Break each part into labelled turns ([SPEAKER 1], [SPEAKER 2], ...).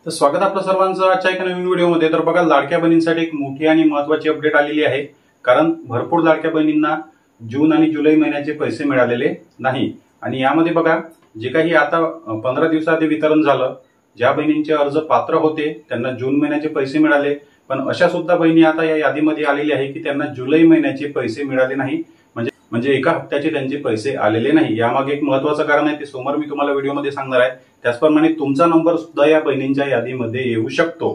[SPEAKER 1] तर स्वागत आपलं सर्वांचं आजच्या एका नवीन व्हिडिओमध्ये। तर बघा, लाडक्या बहिणींसाठी एक मोठी आणि महत्त्वाची अपडेट आलेली आहे। कारण भरपूर लाडक्या बहिणींना जून आणि जुलै महिन्याचे पैसे मिळालेले नाही। आणि यामध्ये बघा, जे काही आता 15 दिवसाआधी वितरण झालं, ज्या बहिणींचे अर्ज पात्र होते त्यांना जून महिन्याचे पैसे मिळाले, पण अशा सुद्धा बहिणी आता या यादीमध्ये आलेल्या आहे की त्यांना जुलै महिन्याचे पैसे मिळाले नाही, म्हणजे एका हप्त्याचे त्यांचे पैसे आलेले नाही। यामागे एक महत्त्वाचं कारण आहे, ते समोर मी तुम्हाला व्हिडिओमध्ये सांगणार आहे। त्याचप्रमाणे तुमचा नंबर सुद्धा या बहिणींच्या यादीमध्ये येऊ शकतो।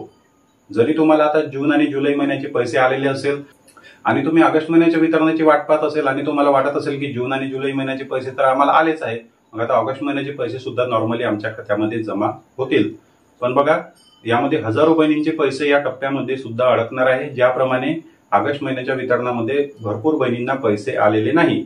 [SPEAKER 1] जरी तुम्हाला आता जून आणि जुलै महिन्याचे पैसे आलेले असेल आणि तुम्ही ऑगस्ट महिन्याच्या वितरणाची वाट पाहत असेल आणि तुम्हाला वाटत असेल की जून आणि जुलै महिन्याचे पैसे तर आम्हाला आलेच आहे, मग आता ऑगस्ट महिन्याचे पैसे सुद्धा नॉर्मली आमच्या खात्यामध्ये जमा होतील। पण बघा, यामध्ये हजारो बहिणींचे पैसे या टप्प्यामध्ये सुद्धा अडकणार आहे, ज्याप्रमाणे ऑगस्ट महिन्याच्या वितरणामध्ये भरपूर बहिणींना पैसे आलेले नाही।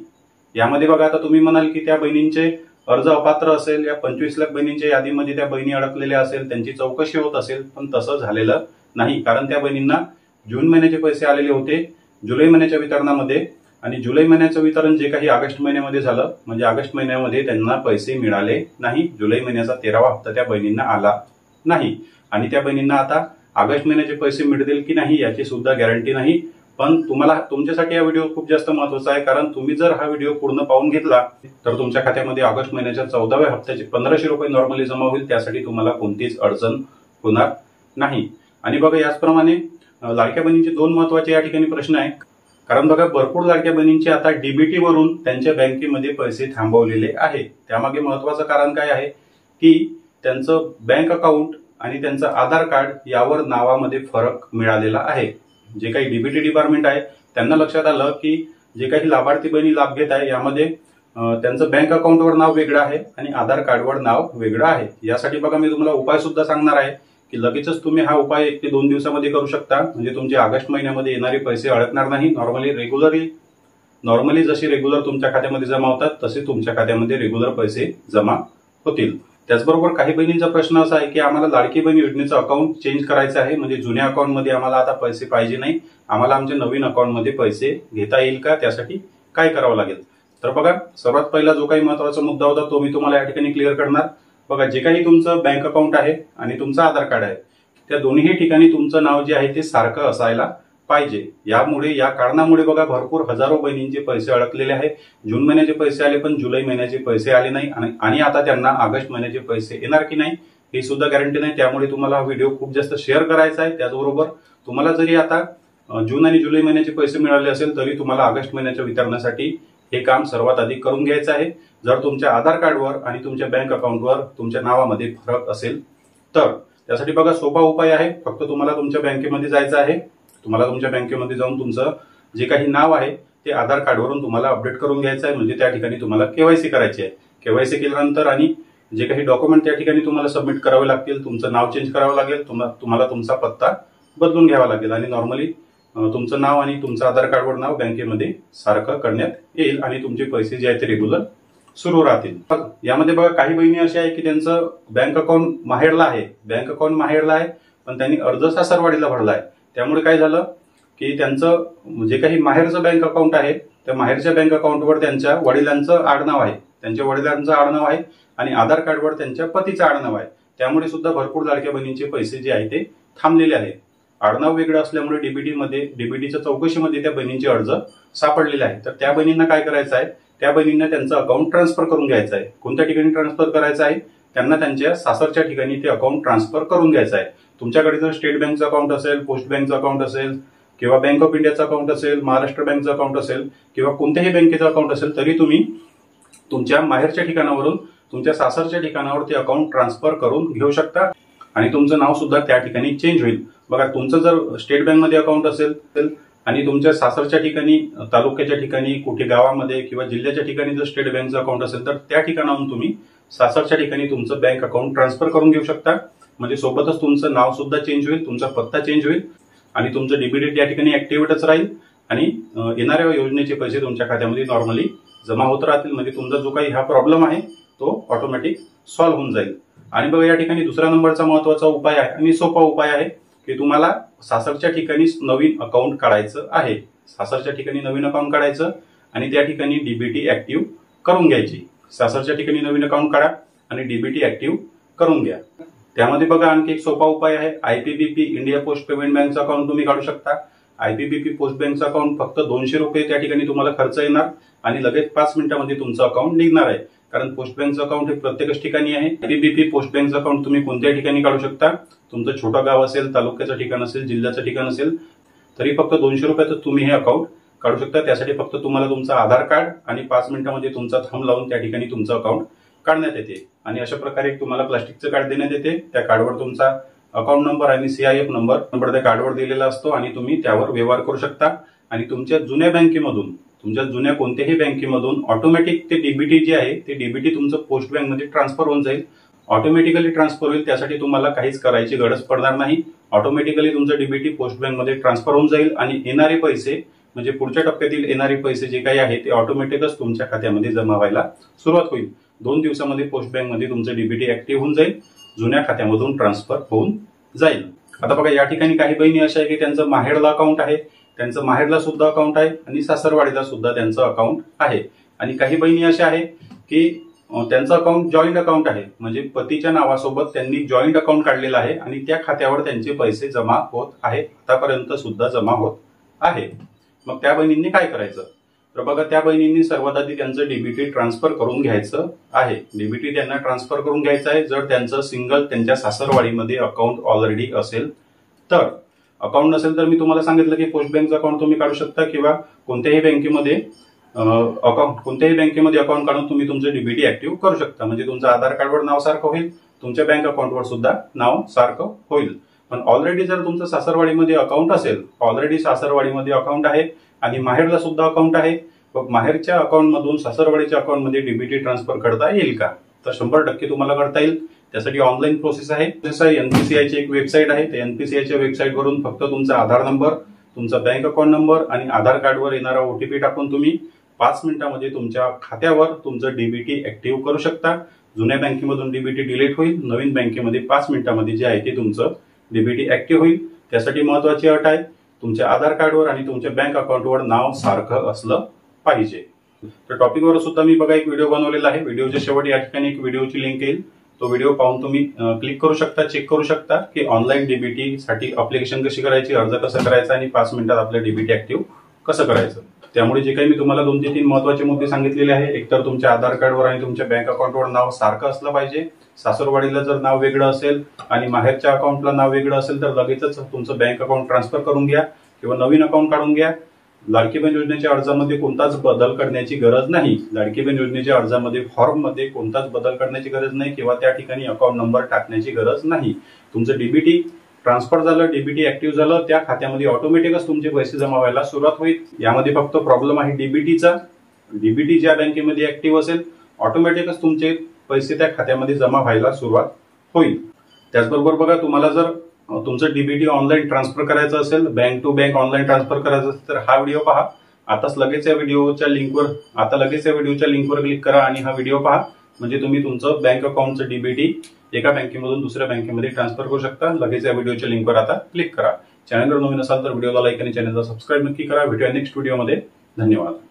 [SPEAKER 1] यामध्ये बघा, आता तुम्ही म्हणाल की त्या बहिणींचे अर्ज अपात्र असेल, या 25 लाख बहिणींच्या यादीमध्ये त्या बहिणी अडकलेल्या असेल, त्यांची चौकशी होत असेल, पण तसं झालेलं नाही। कारण त्या बहिणींना जून महिन्याचे पैसे आलेले होते जुलै महिन्याच्या वितरणामध्ये, आणि जुलै महिन्याचं वितरण जे काही ऑगस्ट महिन्यामध्ये झालं, म्हणजे ऑगस्ट महिन्यामध्ये त्यांना पैसे मिळाले नाही। जुलै महिन्याचा 13वा हप्ता त्या बहिणींना आला नाही, आणि त्या बहिणींना आता ऑगस्ट महिन्याचे पैसे मिळतील की नाही याची सुद्धा गॅरंटी नाही। पण तुमच्यासाठी हा व्हिडिओ खूप जास्त महत्त्वाचा आहे, कारण तुम्ही जर हा व्हिडिओ पूर्ण पाहून घेतला तर तुमच्या खात्यामध्ये ऑगस्ट महिन्याच्या 14व्या हप्त्याचे 1500 रुपये नॉर्मली जमा होईल। त्यासाठी तुम्हाला कोणतीच अडचण होणार नाही। आणि बघा, याचप्रमाणे लाडक्या बहिणींचे दोन महत्त्वाचे या ठिकाणी प्रश्न आहे। कारण बघा, भरपूर लाडक्या बहिणींचे आता डीबीटी वरून त्यांच्या बँकेमध्ये पैसे थांबवलेले आहे। त्यामागे महत्त्वाचं कारण काय आहे की त्यांचं बँक अकाउंट आणि त्यांचं आधार कार्ड यावर नावामध्ये फरक मिळालेला आहे। जे काही डीबीटी डिपार्टमेंट आहे त्यांना लक्षात आलं की जे काही लाभार्थी बहिणी लाभ घेत आहे यामध्ये त्यांचं बँक अकाउंटवर नाव वेगळं आहे आणि आधार कार्डवर नाव वेगळं आहे। यासाठी बघा, मी तुम्हाला उपाय सुद्धा सांगणार आहे की लगेचच तुम्ही हा उपाय 1 ते 2 दिवसामध्ये करू शकता, म्हणजे तुमचे ऑगस्ट महिन्यामध्ये येणारे पैसे अडकणार नाही। नॉर्मली जशी रेग्युलर तुमच्या खात्यामध्ये जमा होतात तसे तुमच्या खात्यामध्ये रेग्युलर पैसे जमा होतील। त्याचबरोबर काही बहिणींचा प्रश्न असा आहे की आम्हाला लाडकी बहीण योजनेचं अकाउंट चेंज करायचं आहे, म्हणजे जुन्या अकाउंटमध्ये आम्हाला आता पैसे पाहिजे नाही, आम्हाला आमच्या नवीन अकाउंटमध्ये पैसे घेता येईल का, त्यासाठी काय करावं लागेल। तर बघा, सर्वात पहिला जो काही महत्त्वाचा मुद्दा होता तो मी तुम्हाला या ठिकाणी क्लिअर करणार। बघा, जे काही तुमचं बँक अकाउंट आहे आणि तुमचं आधार कार्ड आहे, त्या दोन्ही ठिकाणी तुमचं नाव जे आहे ते सारखं असायला पाहिजे। या कारणामुळे बघा, भरपूर हजारो बहिणींचे पैसे अडकलेले आहे। जून महिन्याचे पैसे आले पण जुलै महिन्याचे पैसे आले नाही, आणि आता त्यांना ऑगस्ट महिन्याचे पैसे येणार की नाही हे सुद्धा गॅरंटी नाही। त्यामुळे तुम्हाला हा व्हिडिओ खूप जास्त शेअर करायचा आहे। त्याचबरोबर तुम्हाला जरी आता जून आणि जुलै महिन्याचे पैसे मिळाले असेल तरी तुम्हाला ऑगस्ट महिन्याच्या वितरणासाठी हे काम सर्वात आधी करून घ्यायचं आहे। जर तुमच्या आधार कार्डवर आणि तुमच्या बँक अकाउंटवर तुमच्या नावामध्ये फरक असेल तर त्यासाठी बघा, सोपा उपाय आहे। फक्त तुम्हाला तुमच्या बँकेमध्ये जायचं आहे। तुम्हाला तुमच्या बँकेमध्ये जाऊन तुमचं जे काही नाव आहे ते आधार कार्डवरून तुम्हाला अपडेट करून घ्यायचं आहे, म्हणजे त्या ठिकाणी तुम्हाला केवायसी करायची आहे। केवायसी केल्यानंतर आणि जे काही डॉक्युमेंट त्या ठिकाणी तुम्हाला सबमिट करावे लागतील, तुमचं नाव चेंज करावं लागेल, तुम्हाला तुमचा पत्ता बदलून घ्यावा लागेल, आणि नॉर्मली तुमचं नाव आणि तुमचं आधार कार्डवर नाव बँकेमध्ये सारखं करण्यात येईल आणि तुमचे पैसे जे आहेत ते रेग्युलर सुरू राहतील। यामध्ये बघा, काही बहिणी अशा आहे की त्यांचं बँक अकाउंट माहेरला आहे पण त्यांनी अर्ज सासरवाडीला भरला आहे। त्यामुळे काय झालं की त्यांचं जे काही माहेरचं बँक अकाउंट आहे त्या माहेरच्या बँक अकाउंटवर त्यांच्या वडिलांचं आडनाव आहे आणि आधार कार्डवर त्यांच्या पतीचं आडनाव आहे। त्यामुळे सुद्धा भरपूर लाडक्या बहिणींचे पैसे जे आहे ते थांबलेले आहेत। आडनाव वेगळं असल्यामुळे डीबीटीच्या चौकशीमध्ये त्या बहिणींचे अर्ज सापडलेले आहेत। तर त्या बहिणींना काय करायचं आहे, त्या बहिणींना त्यांचं अकाउंट ट्रान्सफर करून घ्यायचं आहे। कोणत्या ठिकाणी ट्रान्सफर करायचं आहे, त्यांना त्यांच्या सासरच्या ठिकाणी ते अकाउंट ट्रान्सफर करून घ्यायचं आहे। तुमच्याकडे जर स्टेट बँकचं अकाउंट असेल, पोस्ट बँकचं अकाउंट असेल, किंवा बँक ऑफ इंडियाचं अकाउंट असेल, महाराष्ट्र बँकचं अकाउंट असेल, किंवा कोणत्याही बँकेचं अकाउंट असेल, तरी तुम्ही तुमच्या माहेरच्या ठिकाणावरून तुमच्या सासरच्या ठिकाणावर ते अकाउंट ट्रान्सफर करून घेऊ शकता, आणि तुमचं नाव सुद्धा त्या ठिकाणी चेंज होईल। बघा, तुमचं जर स्टेट बँकमध्ये अकाउंट असेल आणि तुमच्या सासरच्या ठिकाणी, तालुक्याच्या ठिकाणी, कुठे गावामध्ये किंवा जिल्ह्याच्या ठिकाणी जर स्टेट बँकचं अकाउंट असेल तर त्या ठिकाणाहून तुम्ही सासरच्या ठिकाणी तुमचं बँक अकाउंट ट्रान्सफर करून घेऊ शकता। म्हणजे सोबतच तुमचं नाव सुद्धा चेंज होईल, तुमचा पत्ता चेंज होईल, आणि तुमचं डीबीटी या ठिकाणी ऍक्टिव्हेटच राहील, आणि येणाऱ्या योजनेचे पैसे तुमच्या खात्यामध्ये नॉर्मली जमा होत राहतील। म्हणजे तुमचा जो काही हा प्रॉब्लेम आहे तो ऑटोमॅटिक सॉल्व्ह होऊन जाईल। आणि बघा, या ठिकाणी दुसरा नंबरचा महत्त्वाचा उपाय आहे आणि सोपा उपाय आहे की तुम्हाला सासरच्या ठिकाणी नवीन अकाउंट काढायचं आहे। सासरच्या ठिकाणी नवीन अकाउंट काढायचं आणि त्या ठिकाणी डीबीटी ऍक्टिव्ह करून घ्यायची। सासरच्या ठिकाणी नवीन अकाउंट काढा आणि डीबीटी ऍक्टिव्ह करून घ्या। त्यामध्ये बघा आणखी एक सोपा उपाय आहे, आयपीबीपी इंडिया पोस्ट पेमेंट बँकचं अकाउंट तुम्ही काढू शकता. आयपीबीपी पोस्ट बँकचं अकाउंट फक्त 200 रुपये त्या ठिकाणी तुम्हाला खर्च येणार आणि लगेच 5 मिनिटांमध्ये तुमचं अकाउंट निघणार आहे. कारण पोस्ट बँकचं अकाउंट हे प्रत्येकच ठिकाणी आहे. आयपीबीपी पोस्ट बँकचं अकाउंट तुम्ही कोणत्याही ठिकाणी काढू शकता. तुमचं छोटं गाव असेल, तालुक्याचं ठिकाण असेल, जिल्ह्याचं ठिकाण असेल, तरी फक्त 200 रुपयात तुम्ही हे अकाउंट काढू शकता. त्यासाठी फक्त तुम्हाला तुमचं आधार कार्ड आणि 5 मिनिटांमध्ये तुमचा थंब लावून त्या ठिकाणी तुमचं अकाउंट काढण्यात येते. आणि अशा प्रकारे तुम्हाला प्लास्टिकचं कार्ड देण्यात येते. त्या कार्डवर तुमचा अकाउंट नंबर आणि CIF नंबर त्या कार्डवर दिलेला असतो आणि तुम्ही त्यावर व्यवहार करू शकता. आणि तुमच्या जुन्या बँकेमधून, तुमच्या जुन्या कोणत्याही बँकेमधून ऑटोमॅटिक ते डीबीटी जे आहे ते डीबीटी तुमचं पोस्ट बँकमध्ये ट्रान्सफर होऊन जाईल. ऑटोमॅटिकली ट्रान्सफर होईल, त्यासाठी तुम्हाला काहीच करायची गरज पडणार नाही. ऑटोमॅटिकली तुमचं डीबीटी पोस्ट बँकमध्ये ट्रान्सफर होऊन जाईल आणि येणारे पैसे म्हणजे पुढच्या टप्प्यातील येणारे पैसे जे काही आहे ते ऑटोमॅटिकच तुमच्या खात्यामध्ये जमा व्हायला सुरुवात होईल. 2 दिवसामध्ये पोस्ट बँकमध्ये तुमचं डीबीटी ऍक्टिव्ह होऊन जाईल, जुन्या खात्यामधून ट्रान्सफर होऊन जाईल. आता बघा या ठिकाणी काही बहिणी अशा आहे की त्यांचं माहेरला अकाउंट आहे, त्यांचं माहेरला सुद्धा अकाउंट आहे आणि सासरवाडीला सुद्धा त्यांचं अकाउंट आहे. आणि काही बहिणी अशा आहे की त्यांचं अकाउंट जॉईंट अकाउंट आहे, म्हणजे पतीच्या नावासोबत त्यांनी जॉईंट अकाउंट काढलेलं आहे आणि त्या खात्यावर त्यांचे पैसे जमा होत आहे, आतापर्यंत सुद्धा जमा होत आहे. मग त्या बहिणींनी काय करायचं, तर बघा त्या बहिणींनी सर्वात आधी त्यांचं डीबीटी ट्रान्सफर करून घ्यायचं आहे. डीबीटी त्यांना ट्रान्सफर करून घ्यायचं आहे जर त्यांचं सिंगल त्यांच्या सासरवाडीमध्ये अकाउंट ऑलरेडी असेल तर. अकाउंट नसेल तर मी तुम्हाला सांगितलं की पोस्ट बँकचं अकाउंट तुम्ही काढू शकता किंवा कोणत्याही बँकेमध्ये अकाउंट काढून तुम्ही तुमचं डीबीटी ऍक्टिव्ह करू शकता. म्हणजे तुमचं आधार कार्डवर नाव सारखं होईल, तुमच्या बँक अकाउंटवर सुद्धा नाव सारखं होईल. पण ऑलरेडी जर तुमचं सासरवाडीमध्ये अकाउंट असेल, ऑलरेडी सासरवाडीमध्ये अकाउंट आहे आणि माहेरला सुद्धा अकाउंट आहे, मग माहेरच्या अकाउंटमधून सासरवाडीच्या अकाउंटमध्ये डीबीटी ट्रान्सफर करता येईल का, तर 100% तुम्हाला करता येईल. त्यासाठी ऑनलाईन प्रोसेस आहे. एनपीसीआयची एक वेबसाईट आहे, त्या एनपीसीआयच्या वेबसाईटवरून फक्त तुमचा आधार नंबर, तुमचा बँक अकाउंट नंबर आणि आधार कार्डवर येणारा OTP टाकून तुम्ही 5 मिनिटांमध्ये तुमच्या खात्यावर तुमचं डीबीटी ऍक्टिव्ह करू शकता. जुन्या बँकेमधून डीबीटी डिलीट होईल, नवीन बँकेमध्ये 5 मिनिटांमध्ये जे आहे ते तुमचं डीबीटी ऍक्टिव्ह होईल. त्यासाठी महत्वाची अट आहे, तुमच्या आधार कार्डवर आणि तुमच्या बँक अकाउंटवर नाव सारखं असलं पाहिजे. तर टॉपिकवर सुद्धा मी बघा एक व्हिडिओ बनवलेला आहे. व्हिडिओच्या शेवटी या ठिकाणी एक व्हिडिओची लिंक येईल, तो व्हिडिओ पाहून तुम्ही क्लिक करू शकता, चेक करू शकता की ऑनलाईन डीबीटी साठी अप्लिकेशन कशी करायची, अर्ज कसा करायचा आणि 5 मिनिटात आपलं डीबीटी ऍक्टिव्ह कसं करायचं. त्यामुळे जे काही मी तुम्हाला 2 ते 3 महत्वाचे मुद्दे सांगितलेले आहे, एकतर तुमच्या आधार कार्डवर आणि तुमच्या बँक अकाउंटवर नाव सारखं असलं पाहिजे. सासरवाडीला जर नाव वेगळं असेल आणि माहेरच्या अकाउंटला नाव वेगळं असेल तर लगेचच तुमचं बँक अकाउंट ट्रान्सफर करून घ्या किंवा नवीन अकाउंट काढून घ्या. लाडकी बहीण योजनेच्या अर्जामध्ये कोणताच बदल करण्याची गरज नाही. लाडकी बहीण योजनेच्या अर्जामध्ये फॉर्ममध्ये कोणताच बदल करण्याची गरज नाही किंवा त्या ठिकाणी अकाउंट नंबर टाकण्याची गरज नाही. तुमचं डीबीटी ट्रान्सफर झालं, डीबीटी ऍक्टिव्ह झालं, त्या खात्यामध्ये ऑटोमॅटिकच तुमचे पैसे जमा व्हायला सुरुवात होईल. यामध्ये फक्त प्रॉब्लेम आहे डीबीटीचा. डीबीटी ज्या बँकेमध्ये ऍक्टिव्ह असेल ऑटोमॅटिकच तुमचे पैसे त्या खात्यामध्ये जमा व्हायला सुरुवात होईल. त्याचबरोबर बघा तुम्हाला जर तुमचं डीबीटी ऑनलाईन ट्रान्सफर करायचं असेल, bank to bank online transfer करायचं असेल तर हा व्हिडिओ पहा. लगेच या व्हिडिओच्या लिंकवर क्लिक करा आणि हा व्हिडिओ पहा. म्हणजे तुम्ही तुमचं बँक अकाउंटचं डीबीटी एका बँकेमधून दुसऱ्या बँकेमध्ये ट्रान्सफर करू शकता. लगेच या व्हिडिओच्या लिंकवर आता क्लिक करा. चॅनलवर नवीन असाल तर व्हिडिओला लाईक आणि चॅनलला सबस्क्राईब नक्की करा. भेटूया नेक्स्ट व्हिडिओमध्ये. धन्यवाद.